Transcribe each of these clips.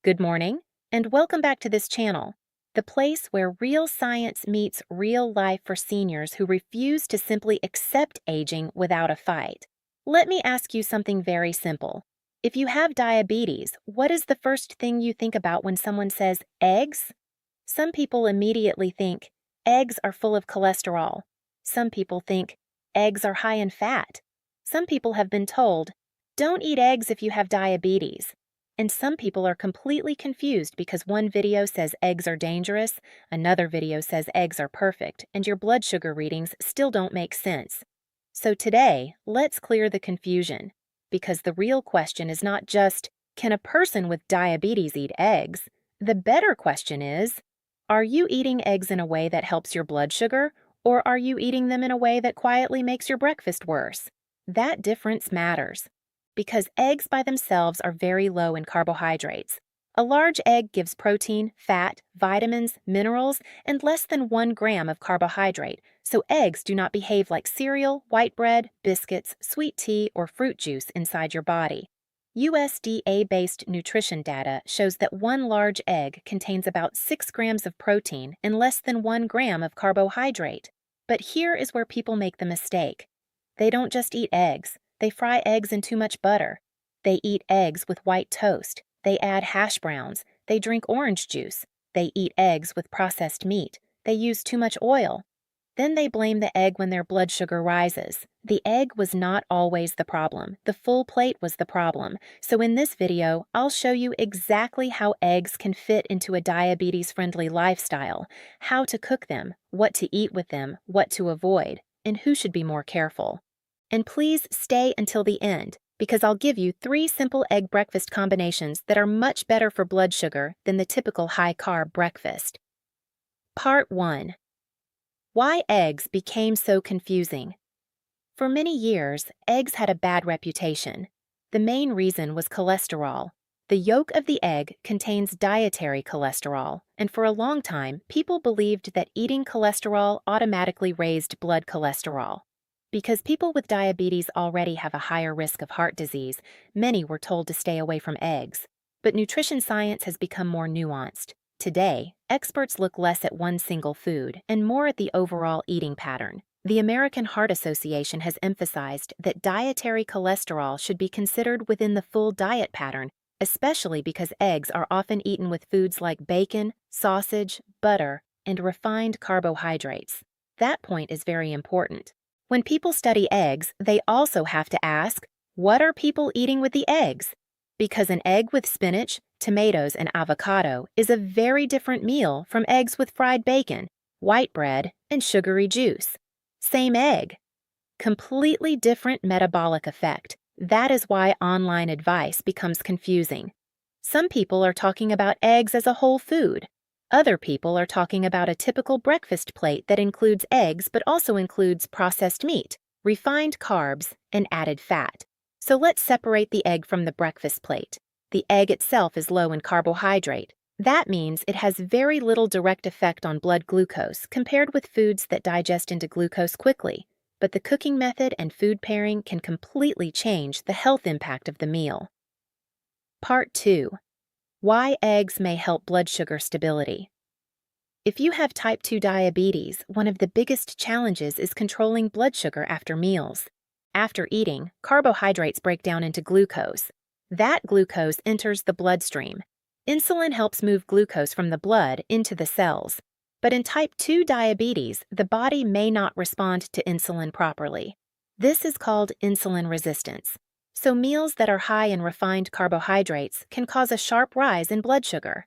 Good morning, and welcome back to this channel, the place where real science meets real life for seniors who refuse to simply accept aging without a fight. Let me ask you something very simple. If you have diabetes, what is the first thing you think about when someone says eggs? Some people immediately think eggs are full of cholesterol. Some people think eggs are high in fat. Some people have been told, don't eat eggs if you have diabetes. And some people are completely confused because one video says eggs are dangerous, another video says eggs are perfect, and your blood sugar readings still don't make sense. So today, let's clear the confusion, because the real question is not just, can a person with diabetes eat eggs? The better question is, are you eating eggs in a way that helps your blood sugar, or are you eating them in a way that quietly makes your breakfast worse? That difference matters, because eggs by themselves are very low in carbohydrates. A large egg gives protein, fat, vitamins, minerals, and less than 1 gram of carbohydrate, so eggs do not behave like cereal, white bread, biscuits, sweet tea, or fruit juice inside your body. USDA-based nutrition data shows that one large egg contains about 6 grams of protein and less than 1 gram of carbohydrate. But here is where people make the mistake. They don't just eat eggs. They fry eggs in too much butter. They eat eggs with white toast. They add hash browns. They drink orange juice. They eat eggs with processed meat. They use too much oil. Then they blame the egg when their blood sugar rises. The egg was not always the problem. The full plate was the problem. So in this video, I'll show you exactly how eggs can fit into a diabetes-friendly lifestyle, how to cook them, what to eat with them, what to avoid, and who should be more careful. And please stay until the end, because I'll give you 3 simple egg breakfast combinations that are much better for blood sugar than the typical high-carb breakfast. Part 1. Why eggs became so confusing. For many years, eggs had a bad reputation. The main reason was cholesterol. The yolk of the egg contains dietary cholesterol, and for a long time, people believed that eating cholesterol automatically raised blood cholesterol. Because people with diabetes already have a higher risk of heart disease, many were told to stay away from eggs. But nutrition science has become more nuanced. Today, experts look less at one single food and more at the overall eating pattern. The American Heart Association has emphasized that dietary cholesterol should be considered within the full diet pattern, especially because eggs are often eaten with foods like bacon, sausage, butter, and refined carbohydrates. That point is very important. When people study eggs, they also have to ask, what are people eating with the eggs? Because an egg with spinach, tomatoes, and avocado is a very different meal from eggs with fried bacon, white bread, and sugary juice. Same egg. Completely different metabolic effect. That is why online advice becomes confusing. Some people are talking about eggs as a whole food. Other people are talking about a typical breakfast plate that includes eggs but also includes processed meat, refined carbs, and added fat. So let's separate the egg from the breakfast plate. The egg itself is low in carbohydrate. That means it has very little direct effect on blood glucose compared with foods that digest into glucose quickly. But the cooking method and food pairing can completely change the health impact of the meal. Part 2. Why eggs may help blood sugar stability. If you have type 2 diabetes, one of the biggest challenges is controlling blood sugar after meals. After eating, carbohydrates break down into glucose. That glucose enters the bloodstream. Insulin helps move glucose from the blood into the cells. But in type 2 diabetes, the body may not respond to insulin properly. This is called insulin resistance. So meals that are high in refined carbohydrates can cause a sharp rise in blood sugar.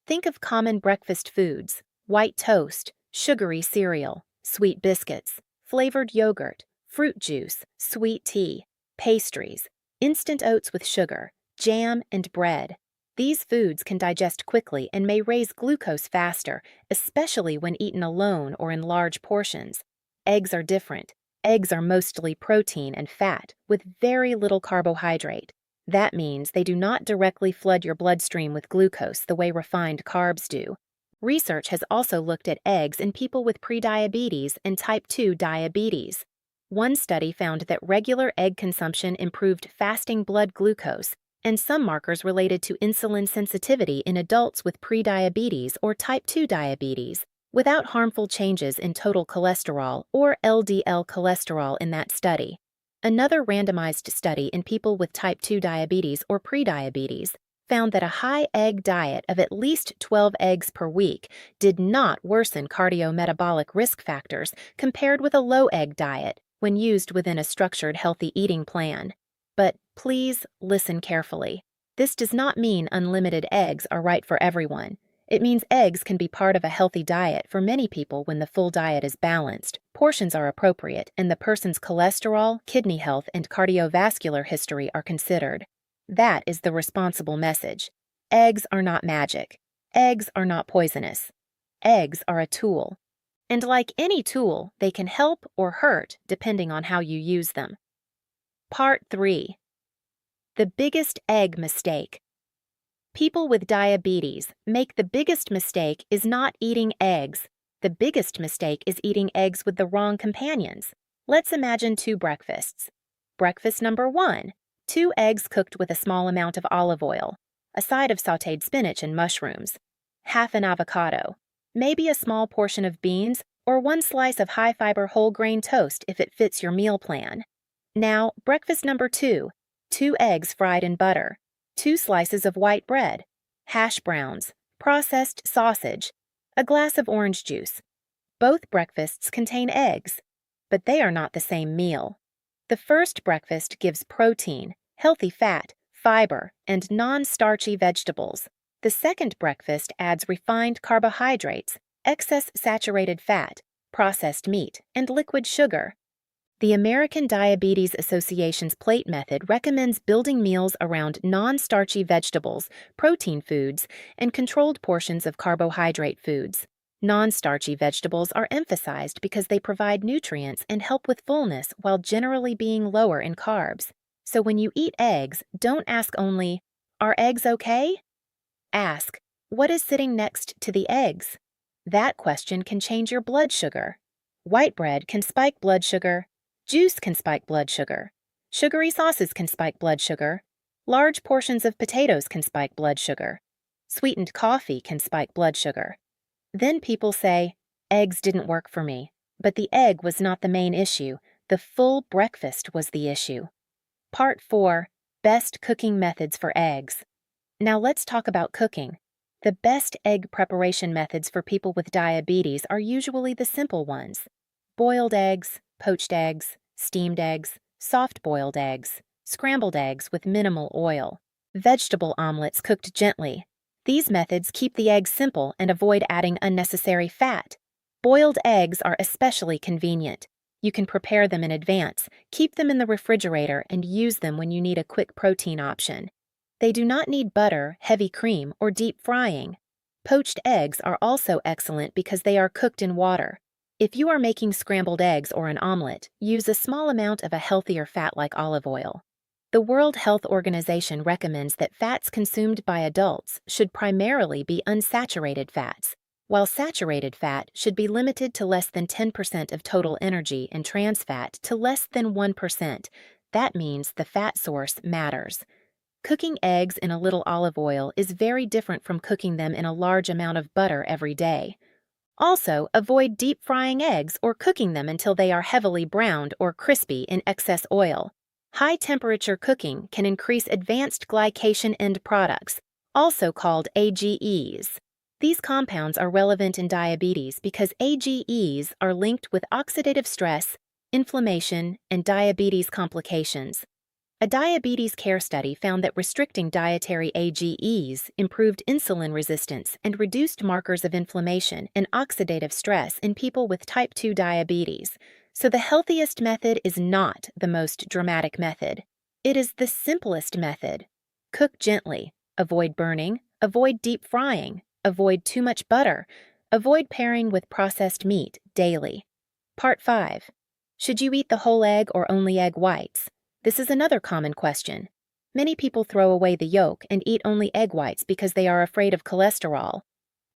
Think of common breakfast foods: white toast, sugary cereal, sweet biscuits, flavored yogurt, fruit juice, sweet tea, pastries, instant oats with sugar, jam, and bread. These foods can digest quickly and may raise glucose faster, especially when eaten alone or in large portions. Eggs are different. Eggs are mostly protein and fat, with very little carbohydrate. That means they do not directly flood your bloodstream with glucose the way refined carbs do. Research has also looked at eggs in people with prediabetes and type 2 diabetes. One study found that regular egg consumption improved fasting blood glucose, and some markers related to insulin sensitivity in adults with prediabetes or type 2 diabetes, without harmful changes in total cholesterol or LDL cholesterol in that study. Another randomized study in people with type 2 diabetes or prediabetes found that a high egg diet of at least 12 eggs per week did not worsen cardiometabolic risk factors compared with a low egg diet when used within a structured healthy eating plan. But please listen carefully. This does not mean unlimited eggs are right for everyone. It means eggs can be part of a healthy diet for many people when the full diet is balanced, portions are appropriate, and the person's cholesterol, kidney health, and cardiovascular history are considered. That is the responsible message. Eggs are not magic. Eggs are not poisonous. Eggs are a tool. And like any tool, they can help or hurt depending on how you use them. Part 3. The biggest egg mistake. People with diabetes make the biggest mistake is not eating eggs. The biggest mistake is eating eggs with the wrong companions. Let's imagine 2 breakfasts. Breakfast number 1, 2 eggs cooked with a small amount of olive oil, a side of sautéed spinach and mushrooms, half an avocado, maybe a small portion of beans, or 1 slice of high-fiber whole grain toast if it fits your meal plan. Now, breakfast number 2, 2 eggs fried in butter, 2 slices of white bread, hash browns, processed sausage, a glass of orange juice. Both breakfasts contain eggs, but they are not the same meal. The first breakfast gives protein, healthy fat, fiber, and non-starchy vegetables. The second breakfast adds refined carbohydrates, excess saturated fat, processed meat, and liquid sugar. The American Diabetes Association's plate method recommends building meals around non-starchy vegetables, protein foods, and controlled portions of carbohydrate foods. Non-starchy vegetables are emphasized because they provide nutrients and help with fullness while generally being lower in carbs. So when you eat eggs, don't ask only, "Are eggs okay?" Ask, "What is sitting next to the eggs?" That question can change your blood sugar. White bread can spike blood sugar. Juice can spike blood sugar. Sugary sauces can spike blood sugar. Large portions of potatoes can spike blood sugar. Sweetened coffee can spike blood sugar. Then people say, "Eggs didn't work for me." But the egg was not the main issue. The full breakfast was the issue. Part 4. Best cooking methods for eggs. Now let's talk about cooking. The best egg preparation methods for people with diabetes are usually the simple ones. Boiled eggs, poached eggs, steamed eggs, soft-boiled eggs, scrambled eggs with minimal oil, vegetable omelets cooked gently. These methods keep the eggs simple and avoid adding unnecessary fat. Boiled eggs are especially convenient. You can prepare them in advance, keep them in the refrigerator, and use them when you need a quick protein option. They do not need butter, heavy cream, or deep frying. Poached eggs are also excellent because they are cooked in water. If you are making scrambled eggs or an omelet, use a small amount of a healthier fat like olive oil. The World Health Organization recommends that fats consumed by adults should primarily be unsaturated fats, while saturated fat should be limited to less than 10% of total energy and trans fat to less than 1%. That means the fat source matters. Cooking eggs in a little olive oil is very different from cooking them in a large amount of butter every day. Also, avoid deep frying eggs or cooking them until they are heavily browned or crispy in excess oil. High-temperature cooking can increase advanced glycation end products, also called AGEs. These compounds are relevant in diabetes because AGEs are linked with oxidative stress, inflammation, and diabetes complications. A diabetes care study found that restricting dietary AGEs improved insulin resistance and reduced markers of inflammation and oxidative stress in people with type 2 diabetes. So the healthiest method is not the most dramatic method. It is the simplest method. Cook gently, avoid burning, avoid deep frying, avoid too much butter, avoid pairing with processed meat daily. Part 5. Should you eat the whole egg or only egg whites? This is another common question. Many people throw away the yolk and eat only egg whites because they are afraid of cholesterol.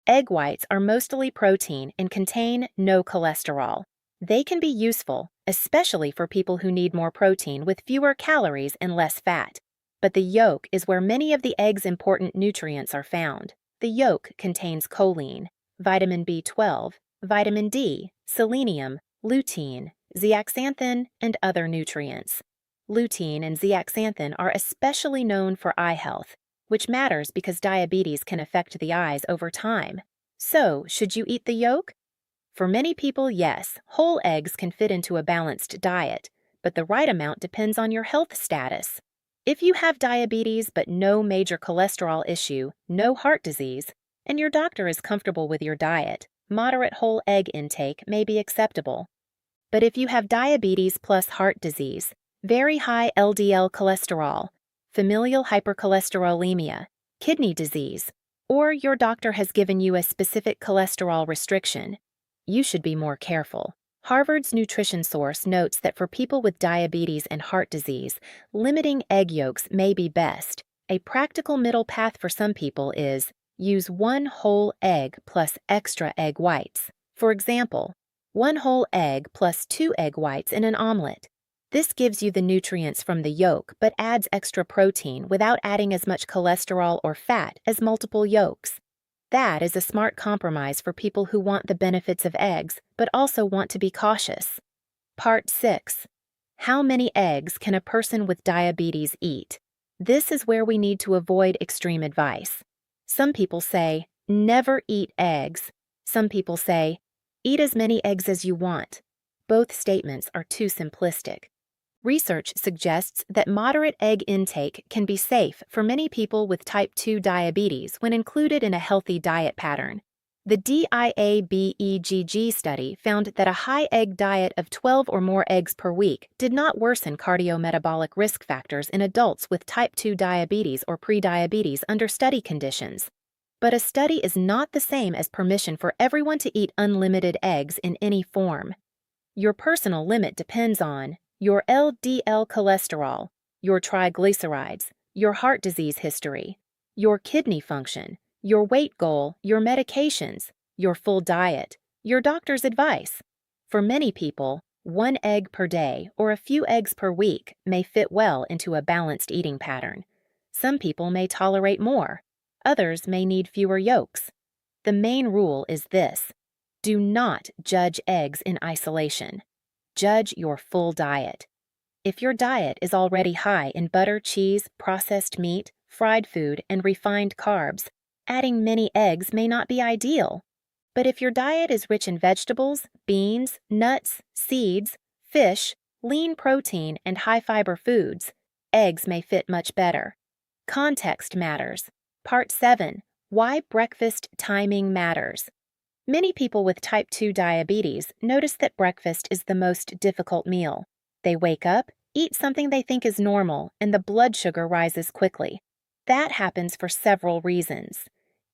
Egg whites are mostly protein and contain no cholesterol. They can be useful, especially for people who need more protein with fewer calories and less fat. but the yolk is where many of the egg's important nutrients are found. The yolk contains choline, vitamin B12, vitamin D, selenium, lutein, zeaxanthin, and other nutrients. Lutein and zeaxanthin are especially known for eye health, which matters because diabetes can affect the eyes over time. So, should you eat the yolk? For many people, yes, whole eggs can fit into a balanced diet, but the right amount depends on your health status. If you have diabetes but no major cholesterol issue, no heart disease, and your doctor is comfortable with your diet, moderate whole egg intake may be acceptable. But if you have diabetes plus heart disease, very high LDL cholesterol, familial hypercholesterolemia, kidney disease, or your doctor has given you a specific cholesterol restriction, you should be more careful. Harvard's nutrition source notes that for people with diabetes and heart disease, limiting egg yolks may be best. A practical middle path for some people is use one whole egg plus extra egg whites. For example, one whole egg plus 2 egg whites in an omelet. This gives you the nutrients from the yolk but adds extra protein without adding as much cholesterol or fat as multiple yolks. That is a smart compromise for people who want the benefits of eggs but also want to be cautious. Part 6. How many eggs can a person with diabetes eat? This is where we need to avoid extreme advice. Some people say, never eat eggs. Some people say, eat as many eggs as you want. Both statements are too simplistic. Research suggests that moderate egg intake can be safe for many people with type 2 diabetes when included in a healthy diet pattern. The DIA-BEGG study found that a high egg diet of 12 or more eggs per week did not worsen cardiometabolic risk factors in adults with type 2 diabetes or prediabetes under study conditions. But a study is not the same as permission for everyone to eat unlimited eggs in any form. Your personal limit depends on your LDL cholesterol, your triglycerides, your heart disease history, your kidney function, your weight goal, your medications, your full diet, your doctor's advice. For many people, 1 egg per day or a few eggs per week may fit well into a balanced eating pattern. Some people may tolerate more. Others may need fewer yolks. The main rule is this: do not judge eggs in isolation. Judge your full diet. If your diet is already high in butter, cheese, processed meat, fried food, and refined carbs, adding many eggs may not be ideal. But if your diet is rich in vegetables, beans, nuts, seeds, fish, lean protein, and high-fiber foods, eggs may fit much better. Context matters. Part 7. Why breakfast timing matters. Many people with type 2 diabetes notice that breakfast is the most difficult meal. They wake up, eat something they think is normal, and the blood sugar rises quickly. That happens for several reasons.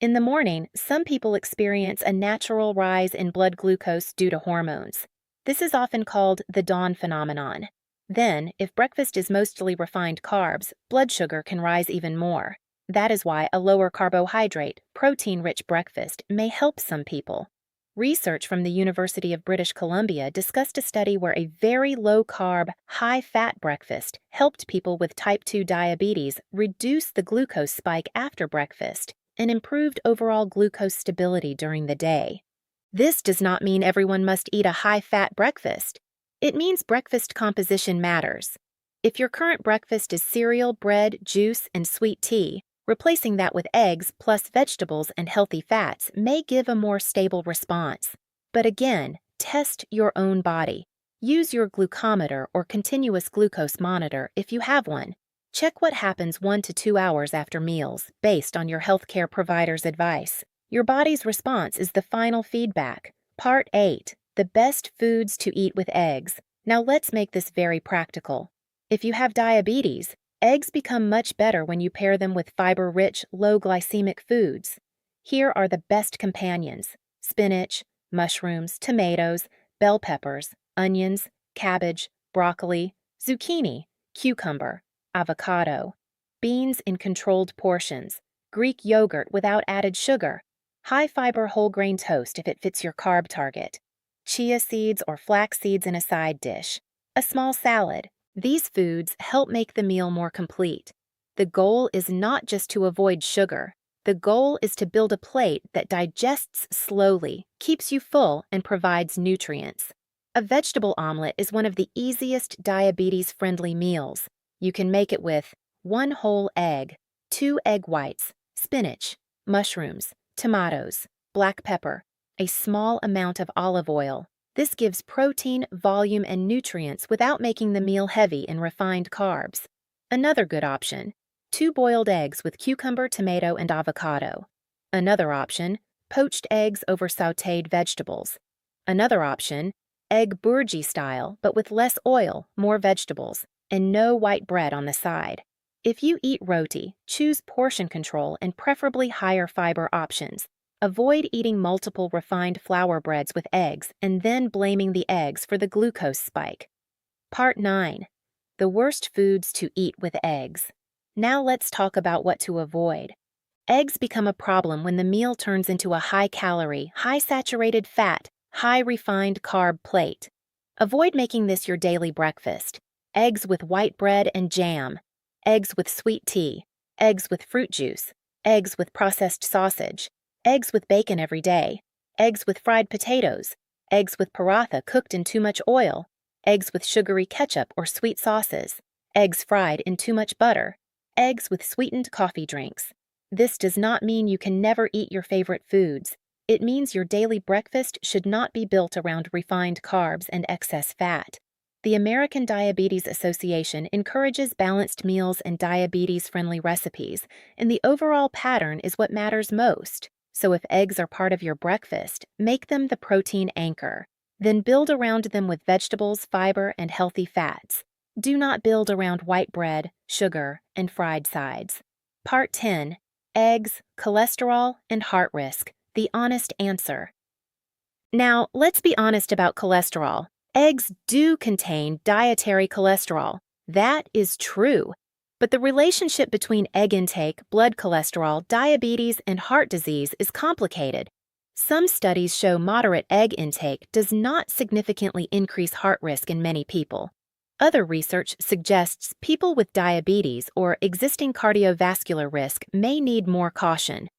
In the morning, some people experience a natural rise in blood glucose due to hormones. This is often called the dawn phenomenon. Then, if breakfast is mostly refined carbs, blood sugar can rise even more. That is why a lower carbohydrate, protein-rich breakfast may help some people. Research from the University of British Columbia discussed a study where a very low-carb, high-fat breakfast helped people with type 2 diabetes reduce the glucose spike after breakfast and improved overall glucose stability during the day. This does not mean everyone must eat a high-fat breakfast. It means breakfast composition matters. If your current breakfast is cereal, bread, juice, and sweet tea, replacing that with eggs plus vegetables and healthy fats may give a more stable response. But again, test your own body. Use your glucometer or continuous glucose monitor if you have one. Check what happens 1 to 2 hours after meals based on your healthcare provider's advice. Your body's response is the final feedback. Part 8. The best foods to eat with eggs. Now let's make this very practical. If you have diabetes, eggs become much better when you pair them with fiber-rich, low-glycemic foods. Here are the best companions: spinach, mushrooms, tomatoes, bell peppers, onions, cabbage, broccoli, zucchini, cucumber, avocado, beans in controlled portions, Greek yogurt without added sugar, high-fiber whole grain toast if it fits your carb target, chia seeds or flax seeds in a side dish, a small salad. These foods help make the meal more complete. The goal is not just to avoid sugar. The goal is to build a plate that digests slowly, keeps you full, and provides nutrients. A vegetable omelet is one of the easiest diabetes-friendly meals. You can make it with 1 whole egg, 2 egg whites, spinach, mushrooms, tomatoes, black pepper, a small amount of olive oil. This gives protein, volume, and nutrients without making the meal heavy in refined carbs. Another good option: 2 boiled eggs with cucumber, tomato, and avocado. Another option: poached eggs over sautéed vegetables. Another option: egg bourgie style, but with less oil, more vegetables, and no white bread on the side. If you eat roti, choose portion control and preferably higher fiber options. Avoid eating multiple refined flour breads with eggs and then blaming the eggs for the glucose spike. Part 9. The worst foods to eat with eggs. Now let's talk about what to avoid. Eggs become a problem when the meal turns into a high-calorie, high-saturated fat, high-refined carb plate. Avoid making this your daily breakfast. Eggs with white bread and jam. Eggs with sweet tea. Eggs with fruit juice. Eggs with processed sausage. Eggs with bacon every day. Eggs with fried potatoes. Eggs with paratha cooked in too much oil. Eggs with sugary ketchup or sweet sauces. Eggs fried in too much butter. Eggs with sweetened coffee drinks. This does not mean you can never eat your favorite foods. It means your daily breakfast should not be built around refined carbs and excess fat. The American Diabetes Association encourages balanced meals and diabetes-friendly recipes, and the overall pattern is what matters most. So if eggs are part of your breakfast, make them the protein anchor. Then build around them with vegetables, fiber, and healthy fats. Do not build around white bread, sugar, and fried sides. Part 10. Eggs, cholesterol, and heart risk. The honest answer. Now, let's be honest about cholesterol. Eggs do contain dietary cholesterol. That is true. But the relationship between egg intake, blood cholesterol, diabetes, and heart disease is complicated. Some studies show moderate egg intake does not significantly increase heart risk in many people. Other research suggests people with diabetes or existing cardiovascular risk may need more caution.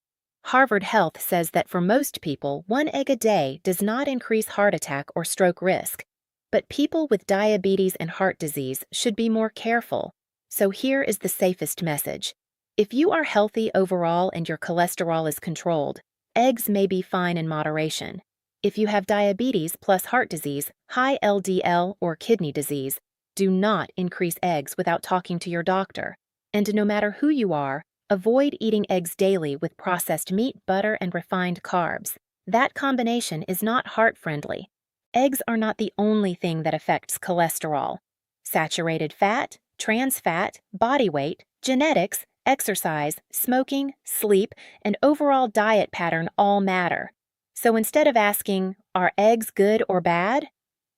Harvard Health says that for most people, 1 egg a day does not increase heart attack or stroke risk. But people with diabetes and heart disease should be more careful. So here is the safest message. If you are healthy overall and your cholesterol is controlled, eggs may be fine in moderation. If you have diabetes plus heart disease, high LDL, or kidney disease, do not increase eggs without talking to your doctor. And no matter who you are, avoid eating eggs daily with processed meat, butter, and refined carbs. That combination is not heart-friendly. Eggs are not the only thing that affects cholesterol. Saturated fat, trans fat, body weight, genetics, exercise, smoking, sleep, and overall diet pattern all matter. So instead of asking, are eggs good or bad?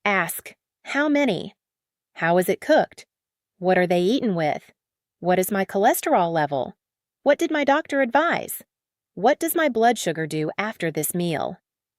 Ask, how many? How is it cooked? What are they eaten with? What is my cholesterol level? What did my doctor advise? What does my blood sugar do after this meal?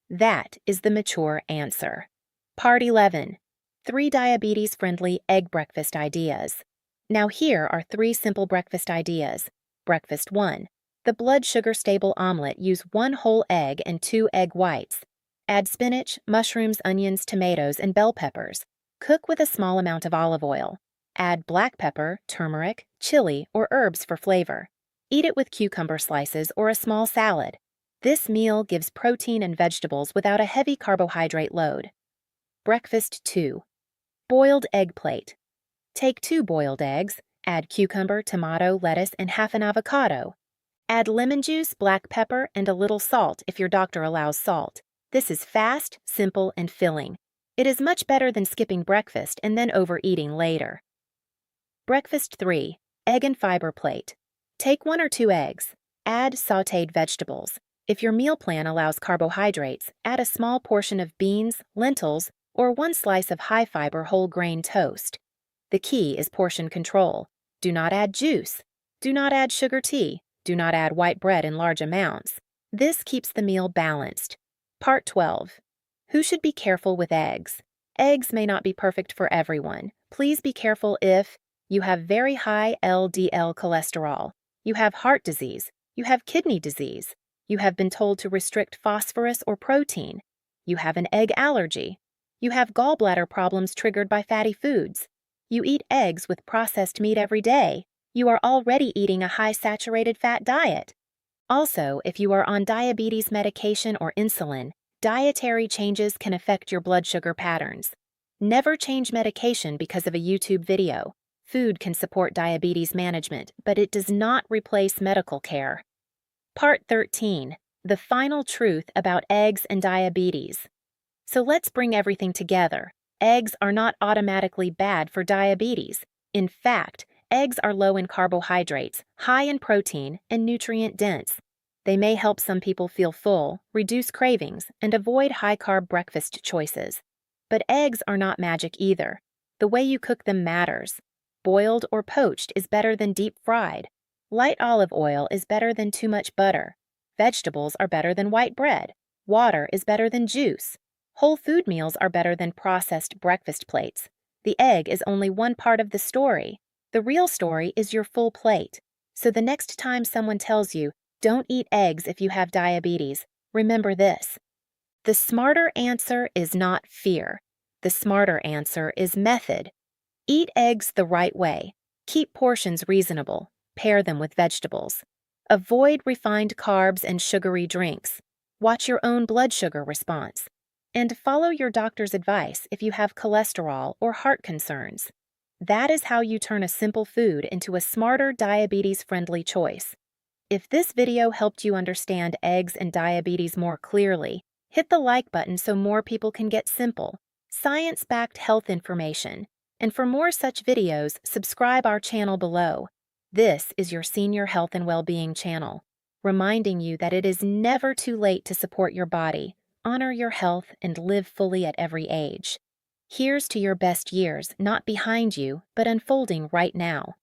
That is the mature answer. Part 11. 3 diabetes-friendly egg breakfast ideas. Now here are 3 simple breakfast ideas. Breakfast 1. The blood sugar stable omelet. Use 1 whole egg and 2 egg whites. Add spinach, mushrooms, onions, tomatoes, and bell peppers. Cook with a small amount of olive oil. Add black pepper, turmeric, chili, or herbs for flavor. Eat it with cucumber slices or a small salad. This meal gives protein and vegetables without a heavy carbohydrate load. Breakfast 2. Boiled egg plate. Take 2 boiled eggs, add cucumber, tomato, lettuce, and half an avocado. Add lemon juice, black pepper, and a little salt if your doctor allows salt. This is fast, simple, and filling. It is much better than skipping breakfast and then overeating later. Breakfast 3. Egg and fiber plate. Take 1 or 2 eggs. Add sautéed vegetables. If your meal plan allows carbohydrates, add a small portion of beans, lentils, or 1 slice of high-fiber whole grain toast. The key is portion control. Do not add juice. Do not add sugar tea. Do not add white bread in large amounts. This keeps the meal balanced. Part 12. Who should be careful with eggs? Eggs may not be perfect for everyone. Please be careful if You have very high LDL cholesterol. You have heart disease. You have kidney disease. You have been told to restrict phosphorus or protein. You have an egg allergy. You have gallbladder problems triggered by fatty foods. You eat eggs with processed meat every day. You are already eating a high saturated fat diet. Also, if you are on diabetes medication or insulin, dietary changes can affect your blood sugar patterns. Never change medication because of a YouTube video. Food can support diabetes management, but it does not replace medical care. Part 13. The final truth about eggs and diabetes. So let's bring everything together. Eggs are not automatically bad for diabetes. In fact, eggs are low in carbohydrates, high in protein, and nutrient-dense. They may help some people feel full, reduce cravings, and avoid high-carb breakfast choices. But eggs are not magic either. The way you cook them matters. Boiled or poached is better than deep-fried. Light olive oil is better than too much butter. Vegetables are better than white bread. Water is better than juice. Whole food meals are better than processed breakfast plates. The egg is only one part of the story. The real story is your full plate. So the next time someone tells you, "Don't eat eggs if you have diabetes," remember this. The smarter answer is not fear. The smarter answer is method. Eat eggs the right way. Keep portions reasonable. Pair them with vegetables. Avoid refined carbs and sugary drinks. Watch your own blood sugar response. And follow your doctor's advice if you have cholesterol or heart concerns. That is how you turn a simple food into a smarter diabetes-friendly choice. If this video helped you understand eggs and diabetes more clearly, hit the like button so more people can get simple, science-backed health information. And for more such videos, subscribe our channel below. This is your Senior Health and Wellbeing channel, reminding you that it is never too late to support your body, honor your health, and live fully at every age. Here's to your best years, not behind you, but unfolding right now.